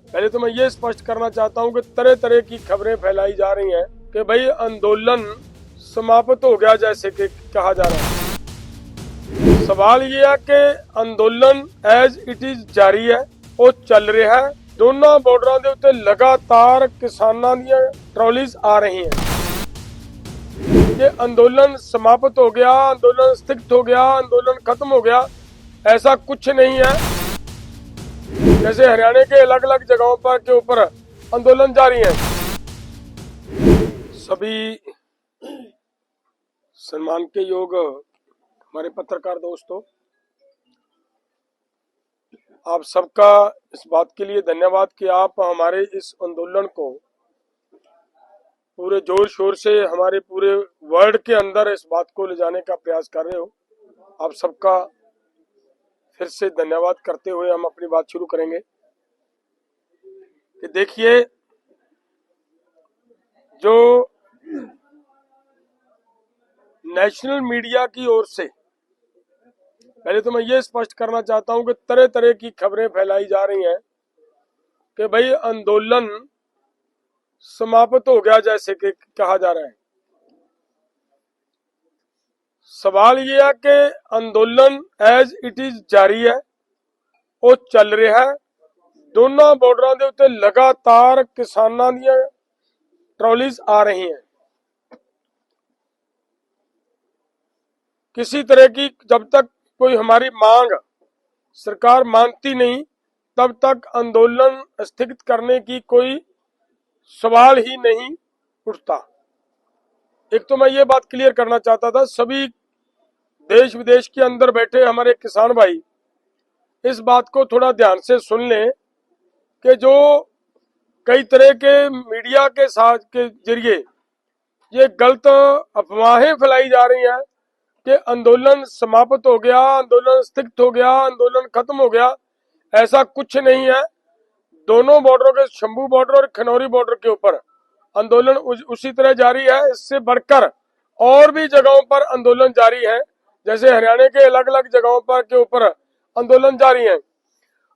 पहले तो मैं ये स्पष्ट करना चाहता हूं कि तरह तरह की खबरें फैलाई जा रही हैं कि भाई आंदोलन समाप्त हो गया जैसे कि कहा जा रहा है। सवाल ये है कि आंदोलन एज इट इज जारी है, वो चल रहा है। दोनों बॉर्डर के उत्ते लगातार किसानों दी ट्रॉलीज आ रही हैं। ये आंदोलन समाप्त हो गया, आंदोलन स्थगित हो गया, आंदोलन खत्म हो गया, ऐसा कुछ नहीं है। जैसे हरियाणा के अलग अलग जगहों पर के ऊपर आंदोलन जारी है। सभी सम्मान के योग हमारे पत्रकार दोस्तों, आप सबका इस बात के लिए धन्यवाद कि आप हमारे इस आंदोलन को पूरे जोर शोर से हमारे पूरे वर्ल्ड के अंदर इस बात को ले जाने का प्रयास कर रहे हो। आप सबका फिर से धन्यवाद करते हुए हम अपनी बात शुरू करेंगे कि देखिए, जो नेशनल मीडिया की ओर से, पहले तो मैं ये स्पष्ट करना चाहता हूं कि तरह तरह की खबरें फैलाई जा रही हैं कि भाई आंदोलन समाप्त हो गया जैसे कि कहा जा रहा है। सवाल ये है कि आंदोलन एज इट इज जारी है, वो चल रहा है। दोनों बॉर्डर के उत्ते लगातार किसानों दी ट्रॉलीज आ रही हैं। किसी तरह की जब तक कोई हमारी मांग सरकार मानती नहीं, तब तक आंदोलन स्थगित करने की कोई सवाल ही नहीं उठता। एक तो मैं ये बात क्लियर करना चाहता था, सभी देश विदेश के अंदर बैठे हमारे किसान भाई इस बात को थोड़ा ध्यान से सुन लें कि जो कई तरह के मीडिया के साथ के जरिए ये गलत अफवाहें फैलाई जा रही हैं कि आंदोलन समाप्त हो गया, आंदोलन स्थगित हो गया, आंदोलन खत्म हो गया, ऐसा कुछ नहीं है। दोनों बॉर्डरों के, शंभू बॉर्डर और खनौरी बॉर्डर के ऊपर आंदोलन उसी तरह जारी है। इससे बढ़कर और भी जगहों पर आंदोलन जारी है, जैसे हरियाणा के अलग अलग जगहों पर के ऊपर आंदोलन जारी है।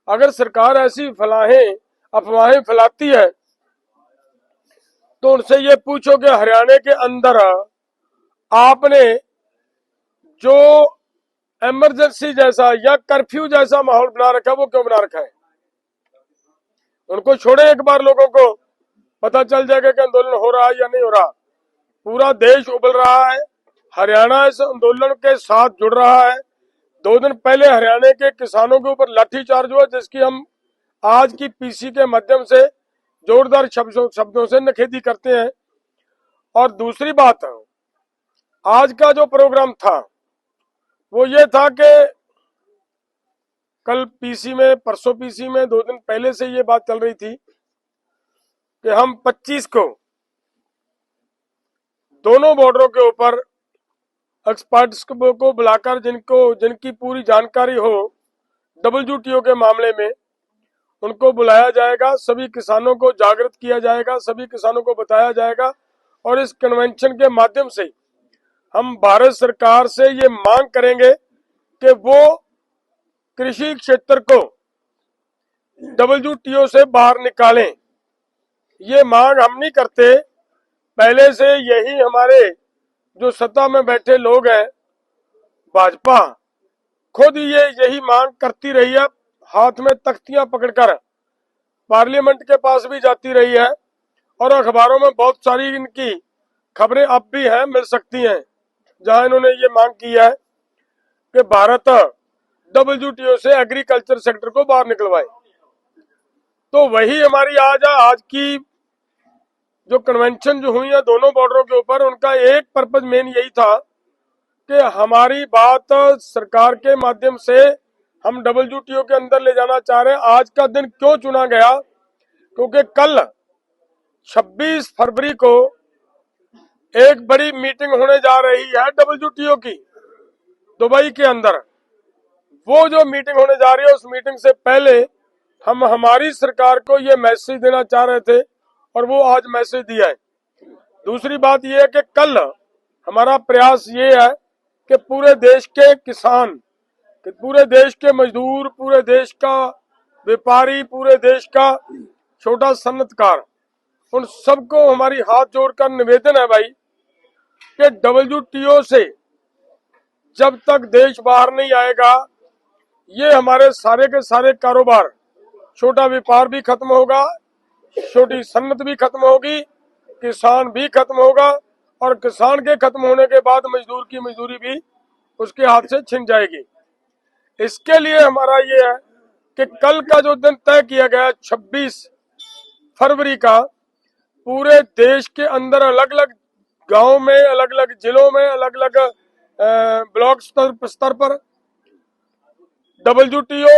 अगर सरकार ऐसी अफवाहें फैलाती है तो उनसे ये पूछो कि हरियाणा के अंदर आपने जो इमरजेंसी जैसा या कर्फ्यू जैसा माहौल बना रखा है, वो क्यों बना रखा है? उनको छोड़े, एक बार लोगों को पता चल जाएगा कि आंदोलन हो रहा है या नहीं हो रहा। पूरा देश उबल रहा है, हरियाणा इस आंदोलन के साथ जुड़ रहा है। 2 दिन पहले हरियाणा के किसानों के ऊपर लाठीचार्ज हुआ, जिसकी हम आज की पीसी के माध्यम से जोरदार शब्दों से निखेधी करते हैं। और दूसरी बात, आज का जो प्रोग्राम था वो ये था कि कल पीसी में, परसों पीसी में 2 दिन पहले से ये बात चल रही थी कि हम 25 को दोनों बॉर्डरों के ऊपर एक्सपर्ट्स को बुलाकर जिनकी पूरी जानकारी हो WTO के मामले में, उनको बुलाया जाएगा। सभी किसानों को जागृत किया जाएगा, सभी किसानों को बताया जाएगा और इस कन्वेंशन के माध्यम से हम भारत सरकार से ये मांग करेंगे कि वो कृषि क्षेत्र को WTO से बाहर निकालें। ये मांग हम नहीं करते, पहले से यही हमारे जो सत्ता में बैठे लोग हैं, भाजपा खुद यही मांग करती रही है। हाथ में तख्तियां पकड़कर पार्लियामेंट के पास भी जाती रही है और अखबारों में बहुत सारी इनकी खबरें अब भी हैं, मिल सकती हैं, जहां इन्होंने ये मांग की है कि भारत WTO से एग्रीकल्चर सेक्टर को बाहर निकलवाए। तो वही हमारी आज की जो कन्वेंशन जो हुई है दोनों बॉर्डरों के ऊपर, उनका एक पर्पज मेन यही था कि हमारी बात सरकार के माध्यम से हम WTO के अंदर ले जाना चाह रहे हैं। आज का दिन क्यों चुना गया? क्योंकि कल 26 फरवरी को एक बड़ी मीटिंग होने जा रही है WTO की, दुबई के अंदर। वो जो मीटिंग होने जा रही है, उस मीटिंग से पहले हम हमारी सरकार को ये मैसेज देना चाह रहे थे और वो आज मैसेज दिया है। दूसरी बात यह है कि कल हमारा प्रयास ये है कि पूरे देश के किसान, कि पूरे देश के मजदूर, पूरे देश का व्यापारी, पूरे देश का छोटा सन्नतकार, उन सबको हमारी हाथ जोड़कर निवेदन है भाई कि WTO से जब तक देश बाहर नहीं आएगा, ये हमारे सारे के सारे कारोबार, छोटा व्यापार भी खत्म होगा, छोटी सन्नत भी खत्म होगी, किसान भी खत्म होगा, और किसान के खत्म होने के बाद मजदूर की मजदूरी भी उसके हाथ से छिन जाएगी। इसके लिए हमारा ये है कि कल का जो दिन तय किया गया 26 फरवरी का, पूरे देश के अंदर अलग अलग गांव में, अलग अलग जिलों में, अलग अलग ब्लॉक स्तर पर WTO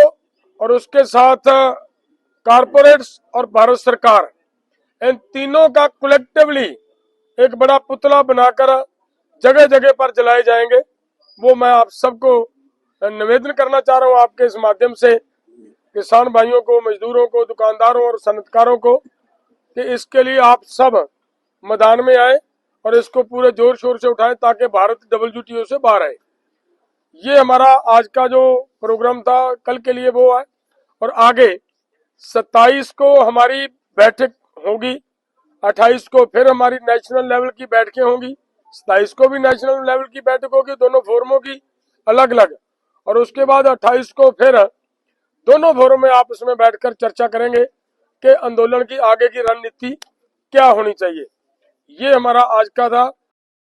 और उसके साथ कारपोरेट्स और भारत सरकार, इन तीनों का कलेक्टिवली एक बड़ा पुतला बनाकर जगह जगह पर जलाए जाएंगे। वो मैं आप सबको निवेदन करना चाह रहा हूँ आपके इस माध्यम से, किसान भाइयों को, मजदूरों को, दुकानदारों और सनतकारों को, कि इसके लिए आप सब मैदान में आए और इसको पूरे जोर शोर से उठाएं ताकि भारत WTO से बाहर आए। ये हमारा आज का जो प्रोग्राम था कल के लिए वो है। और आगे 27 को हमारी बैठक होगी, 28 को फिर हमारी नेशनल लेवल की बैठकें होंगी, 27 को भी नेशनल लेवल की बैठक होगी, दोनों फोरमों की अलग अलग। और उसके बाद 28 को फिर दोनों फोरम में आपस में बैठकर चर्चा करेंगे कि आंदोलन की आगे की रणनीति क्या होनी चाहिए। ये हमारा आज का था।